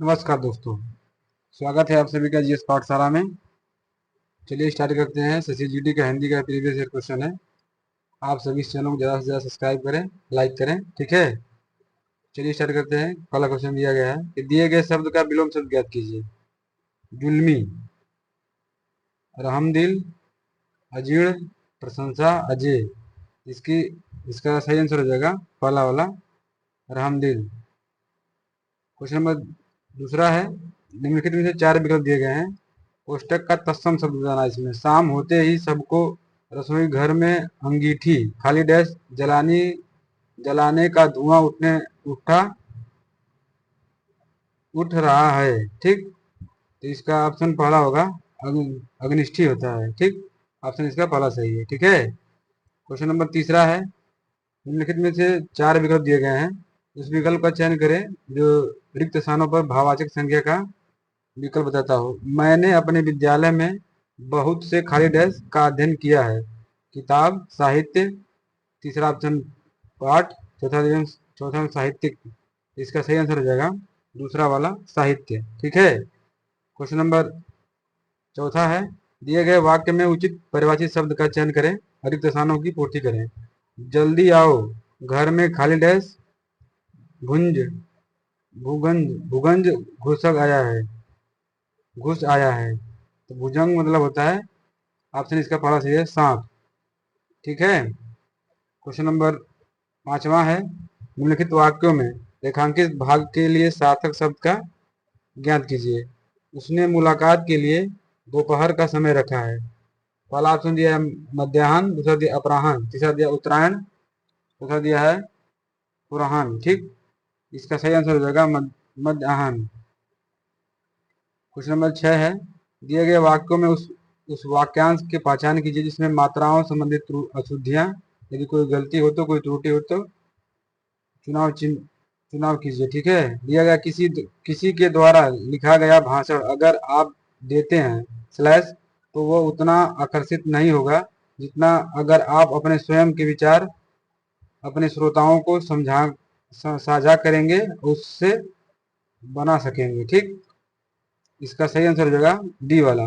नमस्कार दोस्तों, स्वागत है आप सभी का जीएस पाठशाला में। चलिए स्टार्ट करते हैं। सीसीजीडी का हिंदी का प्रीवियस ईयर क्वेश्चन है। आप सभी इस चैनल को ज़्यादा से ज़्यादा सब्सक्राइब करें, लाइक करें, ठीक है। चलिए स्टार्ट करते हैं। पहला क्वेश्चन दिया गया है कि दिए गए शब्द का विलोम शब्द ज्ञात कीजिए। जुल्मी, रहमदिल, अजीर्ण, प्रशंसा, अजय। इसकी इसका सही आंसर हो जाएगा पहला वाला, रहमदिल। क्वेश्चन नंबर दूसरा है, निम्नलिखित में से 4 विकल्प दिए गए हैं। कोष्टक का तत्सम शब्द बताना है इसमें। शाम होते ही सबको रसोई घर में अंगीठी, खाली डैश, जलाने का धुआं उठा उठ रहा है, ठीक। तो इसका ऑप्शन पहला होगा, अग्निष्ठी होता है, ठीक। ऑप्शन इसका पहला सही है, ठीक है। क्वेश्चन नंबर तीसरा है, निम्नलिखित में से 4 विकल्प दिए गए हैं। उस विकल्प का चयन करें जो रिक्त स्थानों पर भाववाचक संख्या का विकल्प बताता हूँ। मैंने अपने विद्यालय में बहुत से खाली डैश का अध्ययन किया है। किताब, साहित्य। तीसरा ऑप्शन पाठ। चौथा साहित्य। इसका सही आंसर हो जाएगा दूसरा वाला, साहित्य, ठीक है। क्वेश्चन नंबर चौथा है, दिए गए वाक्य में उचित परिभाषित शब्द का चयन करें, रिक्त स्थानों की पूर्ति करें। जल्दी आओ, घर में खाली डैश, भुंज भूगंज भूगंज घुसक आया है, घुस आया है। तो भुजंग मतलब होता है, ऑप्शन इसका पहला सही है, सांप, ठीक है। क्वेश्चन नंबर पांचवा है, निम्नलिखित वाक्यों में रेखांकित भाग के लिए सार्थक शब्द का ज्ञात कीजिए। उसने मुलाकात के लिए दोपहर का समय रखा है। पहला ऑप्शन दिया है मध्याह्न, दूसरा दिया अपराह्न, तीसरा दिया उत्तरायण, चौथा दिया है पूर्वाह्न, ठीक। इसका सही आंसर हो जाएगा मध्याह्न। क्वेश्चन नंबर 6 है, दिए गए वाक्यों में उस वाक्यांश की पहचान कीजिए जिसमें मात्राओं संबंधित अशुद्धियां, यदि कोई गलती हो तो, कोई त्रुटि हो तो चुनाव चिन्ह चुनाव कीजिए, ठीक है। दिया गया किसी के द्वारा लिखा गया भाषण अगर आप देते हैं स्लैश, तो वो उतना आकर्षित नहीं होगा जितना अगर आप अपने स्वयं के विचार अपने श्रोताओं को साझा करेंगे, उससे बना सकेंगे, ठीक। इसका सही आंसर हो जाएगा डी वाला,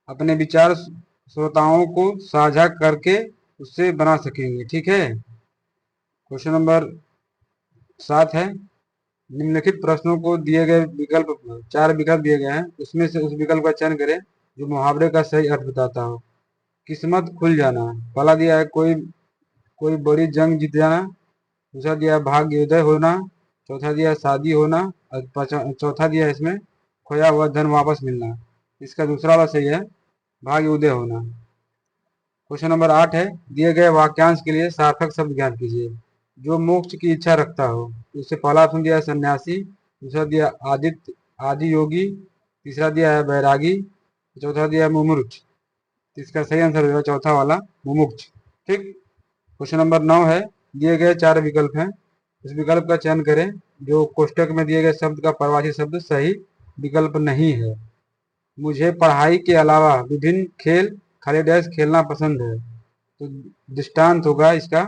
अपने विचार श्रोताओं को साझा करके उससे बना सकेंगे, ठीक है। क्वेश्चन नंबर 7 है, निम्नलिखित प्रश्नों को दिए गए विकल्प 4 विकल्प दिए गए हैं, उसमें से उस विकल्प का चयन करें जो मुहावरे का सही अर्थ बताता हो। किस्मत खुल जाना, पहला दिया है कोई कोई बड़ी जंग जीत जाना, दूसरा दिया है भाग्योदय होना, चौथा दिया है शादी होना, और चौथा दिया है इसमें खोया हुआ धन वापस मिलना। इसका दूसरा वाला सही है, भाग्योदय होना। क्वेश्चन नंबर 8 है, दिए गए वाक्यांश के लिए सार्थक शब्द ज्ञात कीजिए। जो मोक्ष की इच्छा रखता हो, उससे पहला ऑप्शन दिया है सन्यासी, दूसरा दिया आदित्य आदि योगी, तीसरा दिया है बैरागी, चौथा दिया है मुमुक्ष। इसका सही आंसर होगा चौथा वाला, मुमुक्ष, ठीक। क्वेश्चन नंबर 9 है, दिए गए 4 विकल्प हैं, उस विकल्प का चयन करें जो कोष्टक में दिए गए शब्द का परिभाषित शब्द सही विकल्प नहीं है। मुझे पढ़ाई के अलावा विभिन्न खेल खाली डैश खेलना पसंद है। तो दृष्टांत होगा इसका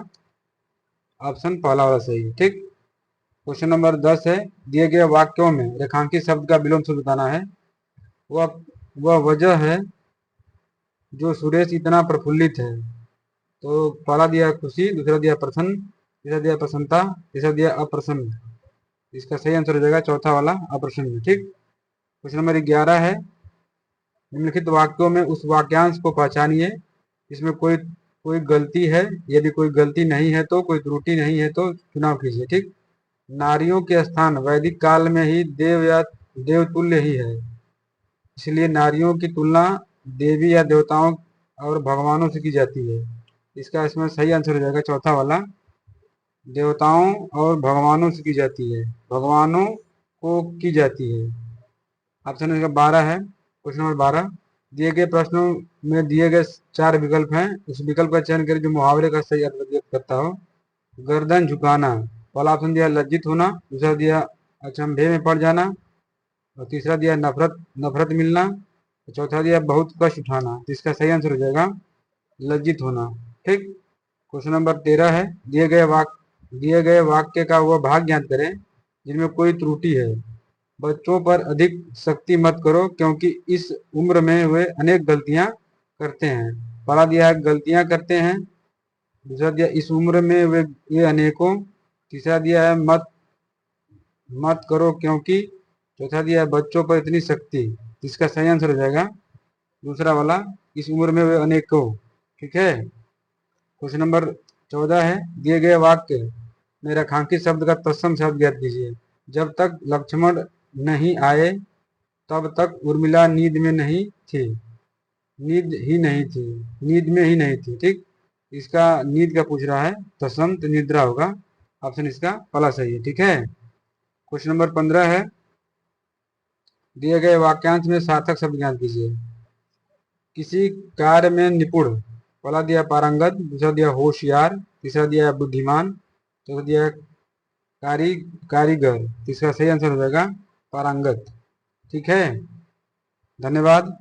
ऑप्शन पहला वाला सही है, ठीक। क्वेश्चन नंबर 10 है, दिए गए वाक्यों में रेखांकित शब्द का विलोम शब्द बताना है। वह वह वजह है जो सुरेश इतना प्रफुल्लित है। तो पहला दिया खुशी, दूसरा दिया प्रसन्न, तीसरा दिया प्रसन्नता, तीसरा दिया अप्रसन्न। इसका सही आंसर हो जाएगा चौथा वाला, अप्रसन्न, ठीक। क्वेश्चन नंबर 11 है, निम्नलिखित वाक्यों में उस वाक्यांश को पहचानिए इसमें कोई कोई गलती है, यदि कोई गलती नहीं है तो, कोई त्रुटि नहीं है तो चुनाव कीजिए, ठीक। नारियों के स्थान वैदिक काल में ही देव या देवतुल्य ही है, इसलिए नारियों की तुलना देवी या देवताओं और भगवानों से की जाती है। इसका इसमें सही आंसर हो जाएगा चौथा वाला, देवताओं और भगवानों से की जाती है, भगवानों को की जाती है। ऑप्शन नंबर 12 है, क्वेश्चन नंबर 12, दिए गए प्रश्नों में दिए गए 4 विकल्प हैं, उस विकल्प का चयन करें जो मुहावरे का सही अर्थ व्यक्त करता हो। गर्दन झुकाना, पहला ऑप्शन दिया लज्जित होना, दूसरा दिया अचंभे में पड़ जाना, और तीसरा दिया नफरत नफरत मिलना, और चौथा दिया बहुत कष्ट उठाना। तो इसका सही आंसर हो जाएगा लज्जित होना, ठीक। क्वेश्चन नंबर 13 है, दिए गए वाक्य का वह भाग ज्ञात करें जिनमें कोई त्रुटि है। बच्चों पर अधिक सख्ती मत करो क्योंकि इस उम्र में वे अनेक गलतियां करते हैं। पहला दिया है गलतियां करते हैं, दूसरा दिया इस उम्र में वे ये अनेकों, तीसरा दिया है मत मत करो क्योंकि, चौथा दिया है बच्चों पर इतनी सख्ती। इसका सही आंसर हो जाएगा दूसरा वाला, इस उम्र में वे अनेकों। ठीक है। क्वेश्चन नंबर 14 है, दिए गए वाक्य में रेखांकित शब्द का तत्सम शब्द ज्ञात कीजिए। जब तक लक्ष्मण नहीं आए तब तक उर्मिला नींद में नहीं थी। नींद ही नहीं थी, नींद में ही नहीं थी। ठीक, इसका नींद का पूछ रहा है, तत्सम तो निद्रा होगा। ऑप्शन इसका पहला सही है। ठीक है। क्वेश्चन नंबर 15 है, दिए गए वाक्यांश में सार्थक शब्द ज्ञात कीजिए। किसी कार्य में निपुण, पहला दिया पारंगत, दूसरा दिया होशियार, तीसरा दिया बुद्धिमान, चौथा दिया कारीगर। इसका सही आंसर हो जाएगा पारंगत। ठीक है, धन्यवाद।